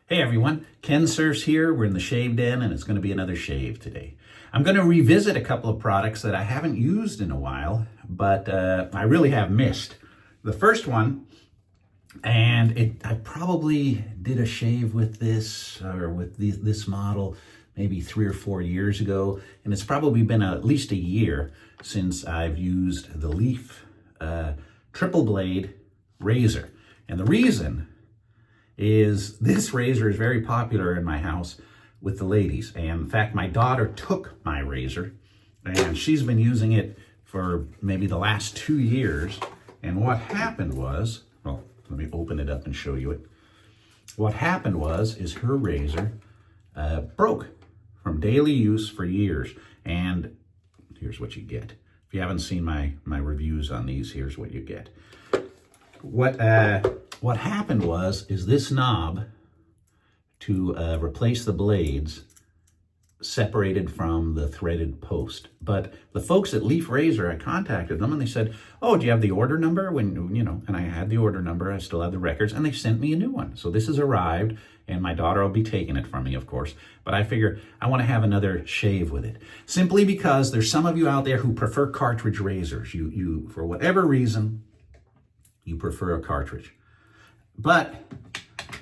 Hey everyone, Kensurfs here. We're in the shave den and it's going to be another shave today. I'm going to revisit a couple of products that I haven't used in a while, but I really have missed. The first one, and I probably did a shave with this or with this model maybe 3 or 4 years ago, and it's probably been at least a year since I've used the Leaf triple blade razor. And the reason is this razor is very popular in my house with the ladies. And in fact, my daughter took my razor and she's been using it for maybe the last 2 years. And what happened was, well, let me open it up and show you it. What happened was, is her razor broke from daily use for years. And here's what you get. If you haven't seen my reviews on these, here's what you get. What happened was, is this knob to replace the blades separated from the threaded post. But the folks at Leaf Razor, I contacted them and they said, oh, do you have the order number? When, you know, and I had the order number, I still have the records, and they sent me a new one. So this has arrived and my daughter will be taking it from me, of course. But I figure I want to have another shave with it. Simply because there's some of you out there who prefer cartridge razors. You for whatever reason, you prefer a cartridge. But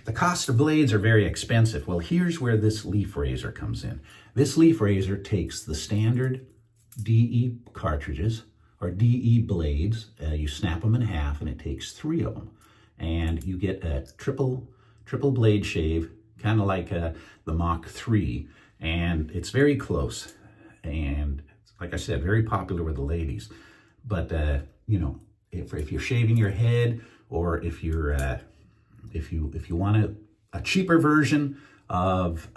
the cost of blades are very expensive. Well, here's where this Leaf Razor comes in. This Leaf Razor takes the standard DE cartridges, or DE blades. You snap them in half, and it takes 3 of them. And you get a triple blade shave, kind of like the Mach 3. And it's very close. And like I said, very popular with the ladies. But, you know, if you're shaving your head, or if you're if you want a cheaper version of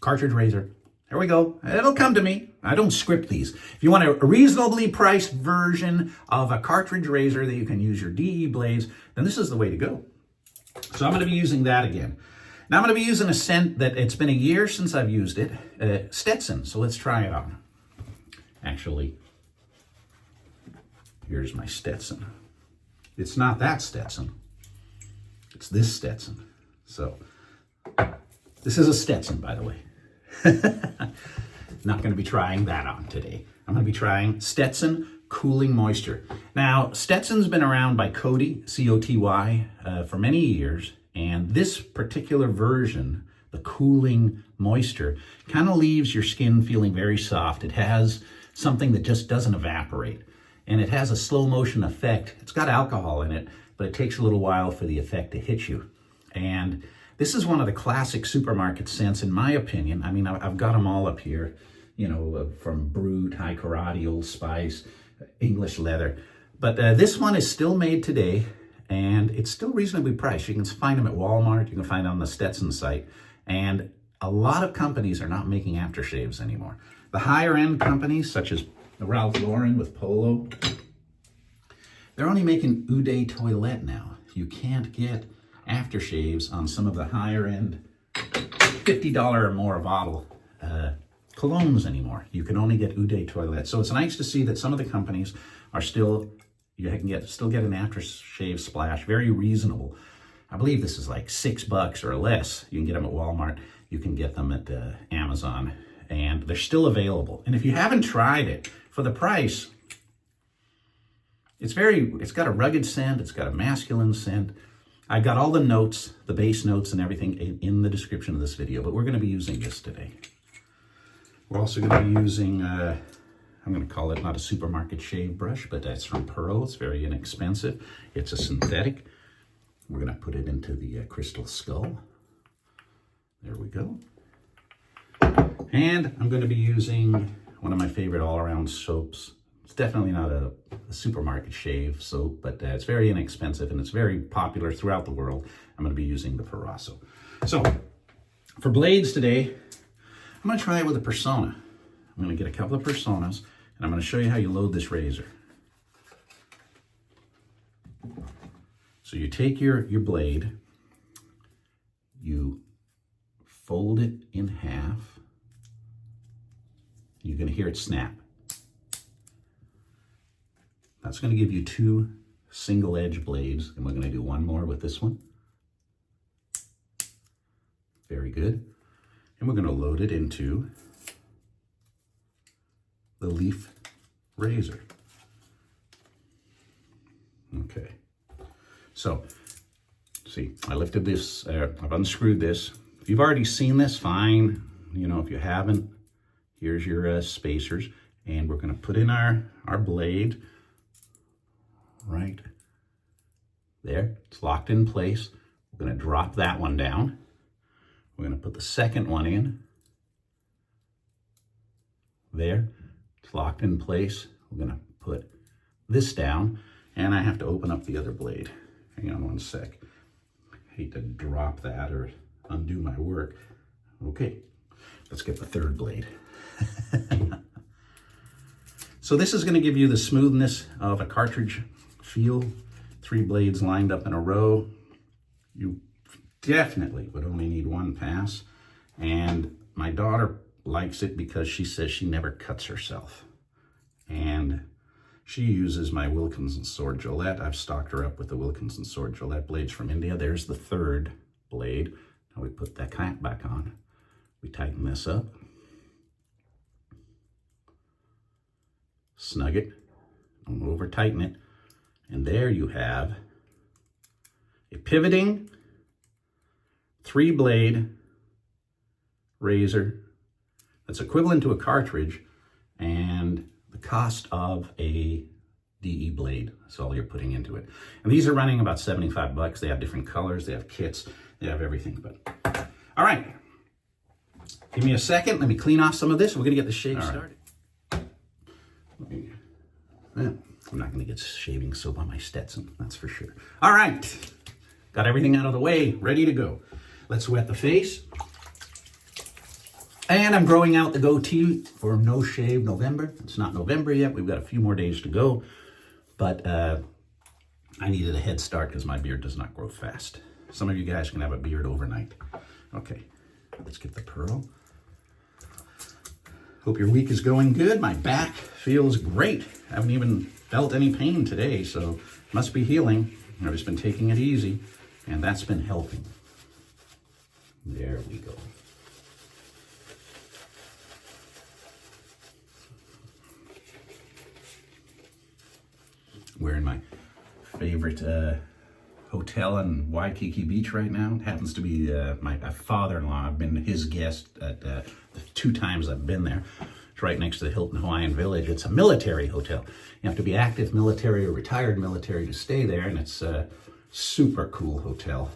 cartridge razor, there we go. It'll come to me. I don't script these. If you want a reasonably priced version of a cartridge razor that you can use your DE blades, then this is the way to go. So I'm going to be using that again. Now I'm going to be using a scent that it's been a year since I've used it, Stetson. So let's try it on. Actually, here's my Stetson. It's not that Stetson. It's this Stetson. So this is a Stetson, by the way. Not going to be trying that on today. I'm going to be trying Stetson Cooling Moisture. Now, Stetson's been around by Coty, C-O-T-Y, for many years. And this particular version, the Cooling Moisture, kind of leaves your skin feeling very soft. It has something that just doesn't evaporate. And it has a slow motion effect. It's got alcohol in it, but it takes a little while for the effect to hit you. And this is one of the classic supermarket scents, in my opinion. I mean, I've got them all up here, you know, from Brut, High Karate, Old Spice, English Leather. But this one is still made today, and it's still reasonably priced. You can find them at Walmart. You can find them on the Stetson site. And a lot of companies are not making aftershaves anymore. The higher end companies, such as Ralph Lauren with Polo, they're only making Eau de Toilette now. You can't get aftershaves on some of the higher end $50 or more a bottle colognes anymore. You can only get Eau de Toilette. So it's nice to see that some of the companies are still, you can still get an aftershave splash, very reasonable. I believe this is like $6 or less. You can get them at Walmart. You can get them at Amazon, and they're still available. And if you haven't tried it, for the price, it's got a rugged scent, it's got a masculine scent. I got all the notes, the base notes and everything in the description of this video, but we're going to be using this today. We're also going to be using, I'm going to call it not a supermarket shave brush, but that's from Pearl. It's very inexpensive. It's a synthetic. We're going to put it into the crystal skull. There we go. And I'm going to be using one of my favorite all-around soaps. It's definitely not a supermarket shave soap, but it's very inexpensive and it's very popular throughout the world. I'm going to be using the Proraso. So for blades today, I'm going to try it with a Persona. I'm going to get a couple of Personas and I'm going to show you how you load this razor. So you take your blade, you fold it in half. You're going to hear it snap. That's going to give you 2 single edge blades, and we're going to do one more with this one. Very good. And we're going to load it into the leaf razor. Okay. So, see, I lifted this, I've unscrewed this. If you've already seen this, fine. You know, if you haven't, here's your spacers. And we're going to put in our blade right there. It's locked in place. We're going to drop that one down. We're going to put the second one in. There. It's locked in place. We're going to put this down. And I have to open up the other blade. Hang on one sec. Hate to drop that or undo my work. Okay, let's get the third blade. So this is going to give you the smoothness of a cartridge feel. 3 blades lined up in a row. You definitely would only need 1 pass. And my daughter likes it because she says she never cuts herself. And she uses my Wilkinson Sword Gillette. I've stocked her up with the Wilkinson Sword Gillette blades from India. There's the third blade. Now we put that cap back on. We tighten this up. Snug it. Don't over tighten it. And there you have a pivoting 3-blade razor that's equivalent to a cartridge and the cost of a DE blade. That's all you're putting into it. And these are running about 75 bucks. They have different colors, they have kits, they have everything. But all right, give me a second. Let me clean off some of this. We're gonna get the shave started. I'm not gonna get shaving soap on my Stetson, that's for sure. All right, got everything out of the way, ready to go. Let's wet the face. And I'm growing out the goatee for No Shave November. It's not November yet. We've got a few more days to go. But I needed a head start because my beard does not grow fast. Some of you guys can have a beard overnight. Okay, let's get the pearl. Hope your week is going good. My back feels great. I haven't even felt any pain today, so must be healing. I've just been taking it easy, and that's been helping. There we go. We're in my favorite hotel in Waikiki Beach right now. It happens to be my father-in-law. I've been his guest at the 2 times I've been there. It's right next to the Hilton Hawaiian Village. It's a military hotel. You have to be active military or retired military to stay there, and it's a super cool hotel.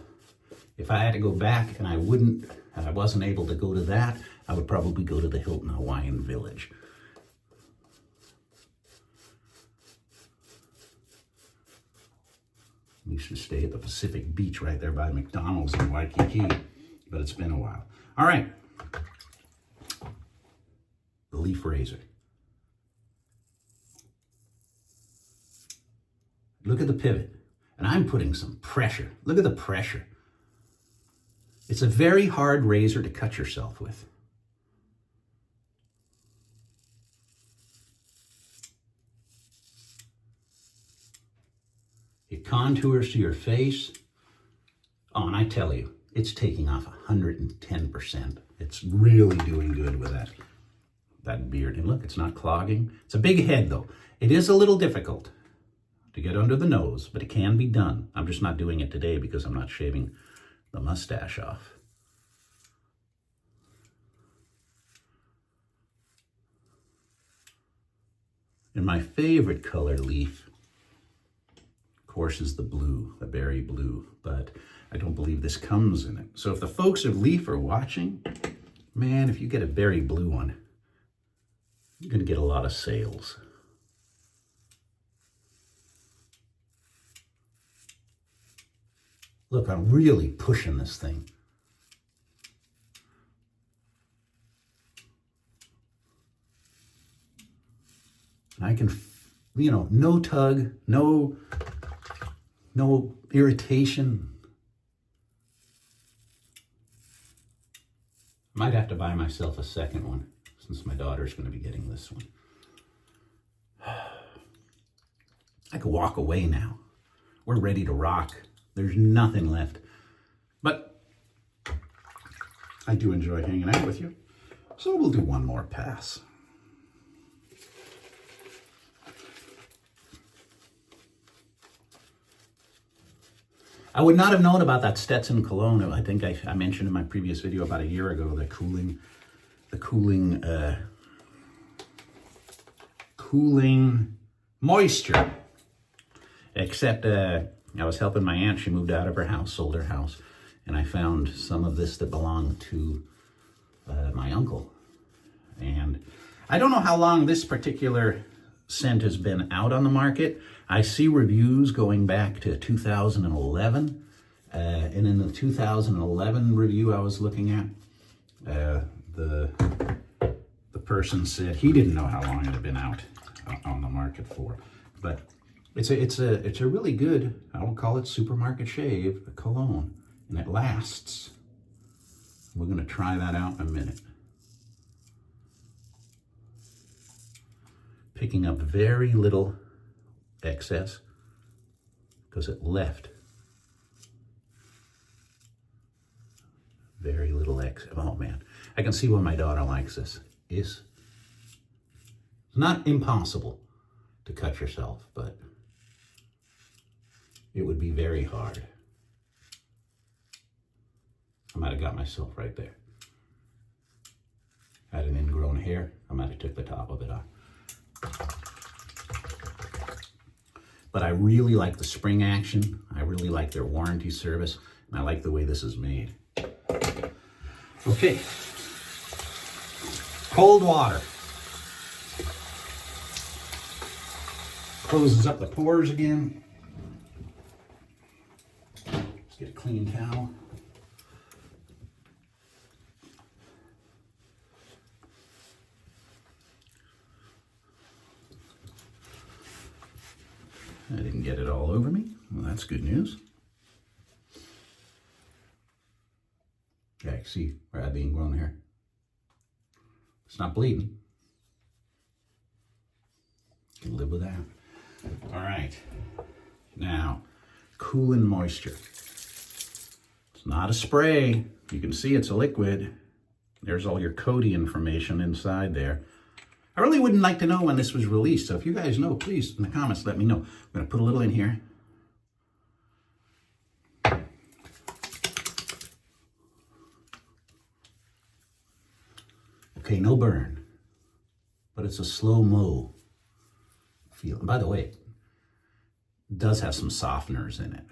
If I had to go back and I wasn't able to go to that, I would probably go to the Hilton Hawaiian Village. We used to stay at the Pacific Beach right there by McDonald's in Waikiki, but it's been a while. All right, the leaf razor. Look at the pivot, and I'm putting some pressure. Look at the pressure. It's a very hard razor to cut yourself with. It contours to your face. Oh, and I tell you, it's taking off 110%. It's really doing good with that beard. And look, it's not clogging. It's a big head though. It is a little difficult to get under the nose, but it can be done. I'm just not doing it today because I'm not shaving the mustache off. And my favorite color leaf, of course, is the blue, the berry blue, but I don't believe this comes in it. So if the folks of leaf are watching, man, if you get a berry blue one, you're gonna get a lot of sales. Look, I'm really pushing this thing. And I can, no tug, no irritation. Might have to buy myself a second one since my daughter's going to be getting this one. I could walk away now. We're ready to rock. There's nothing left. But I do enjoy hanging out with you. So we'll do one more pass. I would not have known about that Stetson cologne. I think I mentioned in my previous video about a year ago, the cooling moisture. Except I was helping my aunt. She moved out of her house, sold her house, and I found some of this that belonged to my uncle. And I don't know how long this particular scent has been out on the market. I see reviews going back to 2011. And in the 2011 review I was looking at, the person said he didn't know how long it had been out on the market for. But it's a really good, I will call it supermarket shave, a cologne, and it lasts. We're going to try that out in a minute. Picking up very little excess because it left very little excess. Oh man, I can see why my daughter likes this. It's not impossible to cut yourself, but it would be very hard. I might have got myself right there. I had an ingrown hair. I might have took the top of it off. But I really like the spring action. I really like their warranty service. And I like the way this is made. Okay. Cold water. Closes up the pores again. Let's get a clean towel. I didn't get it all over me. Well, that's good news. Yeah, I see where I had the ingrown hair. It's not bleeding. Can live with that. All right. Now, cooling moisture. It's not a spray. You can see it's a liquid. There's all your Cody information inside there. I really wouldn't like to know when this was released, so if you guys know, please, in the comments, let me know. I'm going to put a little in here. Okay, no burn, but it's a slow-mo feel. And by the way, it does have some softeners in it.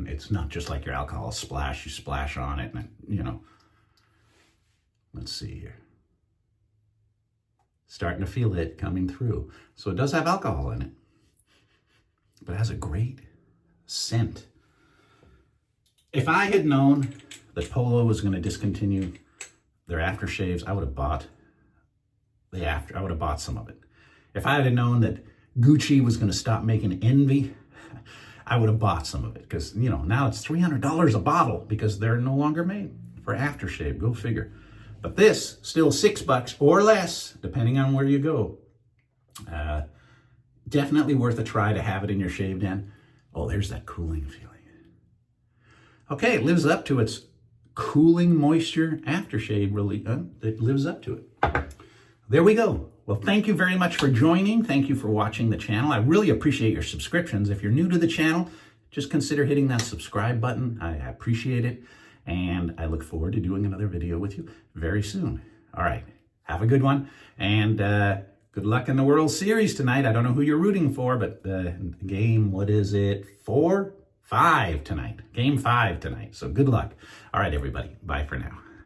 It's not just like your alcohol splash, you splash on it, and you know. Let's see here. Starting to feel it coming through. So it does have alcohol in it, but it has a great scent. If I had known that Polo was going to discontinue their aftershaves, I would have bought some of it. If I had known that Gucci was going to stop making Envy, I would have bought some of it, because you know now it's $300 a bottle because they're no longer made for aftershave. Go figure. But this, still $6 or less, depending on where you go. Definitely worth a try to have it in your shave den. Oh, there's that cooling feeling. Okay, it lives up to its cooling moisture aftershave. Really, it lives up to it. There we go. Well, thank you very much for joining. Thank you for watching the channel. I really appreciate your subscriptions. If you're new to the channel, just consider hitting that subscribe button. I appreciate it. And I look forward to doing another video with you very soon. All right, have a good one. And good luck in the World Series tonight. I don't know who you're rooting for, but game, what is it? 4-5 tonight. Game 5 tonight. So good luck. All right, everybody. Bye for now.